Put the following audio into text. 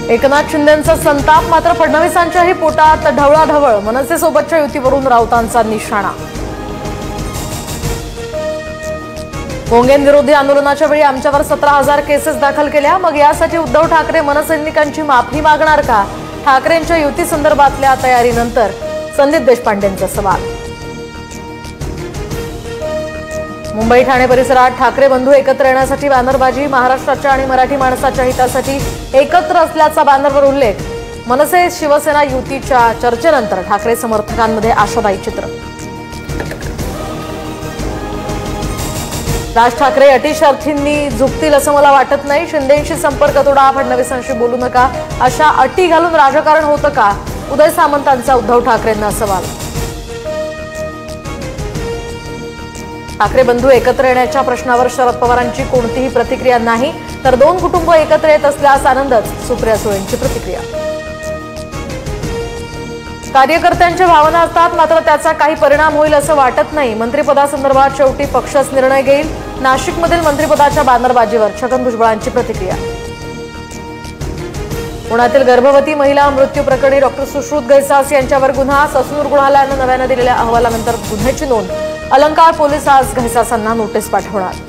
एकनाथ शिंदेंचा संताप, मात्र फडणवीसांच्याही पोटात ढवळाढवळ. मनसेसोबतच्या युतीवरून राऊतांचा निशाणा. भोंगेंविरोधी आंदोलनाच्या वेळी आमच्यावर 17,000 केसेस दाखल केल्या. मग यासाठी उद्धव ठाकरे मनसैनिकांची माफी मागणार का? ठाकरेंच्या युती संदर्भातल्या तयारीनंतर संदीप देशपांडेंचा सवाल. मुंबई ठाणे परिसरात ठाकरे बंधू एकत्र येण्यासाठी बॅनरबाजी. महाराष्ट्राच्या आणि मराठी माणसाच्या हितासाठी एकत्र असल्याचा बॅनरवर उल्लेख. मनसे शिवसेना युतीच्या चर्चेनंतर ठाकरे समर्थकांमध्ये आशादायी चित्र. राज ठाकरे अटी शर्थींनी झुकतील असं मला वाटत नाही. शिंदेंशी संपर्क तोडा, फडणवीसांशी बोलू नका, अशा अटी घालून राजकारण होतं का? उदय सामंतांचा उद्धव ठाकरेंना सवाल. ठाकरे बंधू एकत्र येण्याच्या प्रश्नावर शरद पवारांची कोणतीही प्रतिक्रिया नाही, तर दोन कुटुंब एकत्र येत असल्यास आनंदच. सुप्रिया सुळेंची प्रतिक्रिया. कार्यकर्त्यांच्या भावना असतात, मात्र त्याचा काही परिणाम होईल असं वाटत नाही. मंत्रिपदासंदर्भात शेवटी पक्षच निर्णय घेईल. नाशिकमधील मंत्रिपदाच्या बॅनरबाजीवर छगन भुजबळांची प्रतिक्रिया. पुण्यातील गर्भवती महिला मृत्यू प्रकरणी डॉक्टर सुश्रुत घैसास यांच्यावर गुन्हा. ससून रुग्णालयानं नव्यानं दिलेल्या अहवालानंतर गुन्ह्याची नोंद. अलंकार पोलीस आज घैसासांना नोटीस पाठवणार.